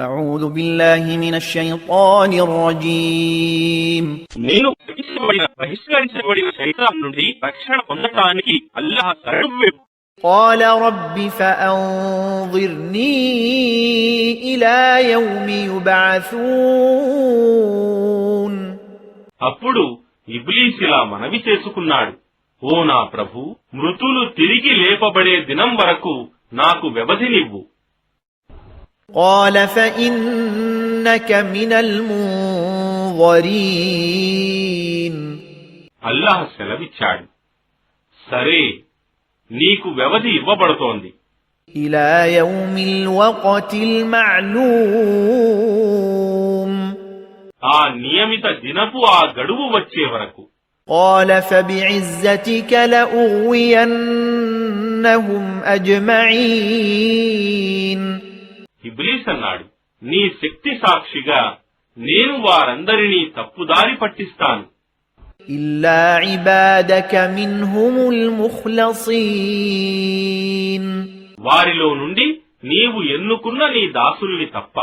أعوذ بالله من الشيطان الرجيم నేను బహిష్కరించబడిన శైతాన్ నుండి రక్షణ పొందటానికి అల్లాహ్ శరణు. قال رب فأنظرني إلى يوم يبعثون అప్పుడు ఇబ్లీస్ ఇలా మనవి చేసుకున్నాడు, ఓ నా ప్రభు, మృతులు తిరిగి లేపబడే దినం వరకు నాకు వ్యవధినివ్వు. قال فإنك من المنظرين అల్లాహ్ సెలవిచ్చాడు, సరే, నీకు వ్యవధి ఇవ్వబడుతోంది. إلى يوم الوقت المعلوم ఆ నియమిత దినపు ఆ గడువు వచ్చే వరకు. قال فبعزتك لأغوينهم أجمعين ఇబ్లీస్ అన్నాడు, నీ శక్తి సాక్షిగా నేను వారందరినీ తప్పుదారి పట్టిస్తాను, إلا عبادك منهم المخلصين వారిలో నుండి నీవు ఎన్నుకున్న నీ దాసుల్ని తప్ప.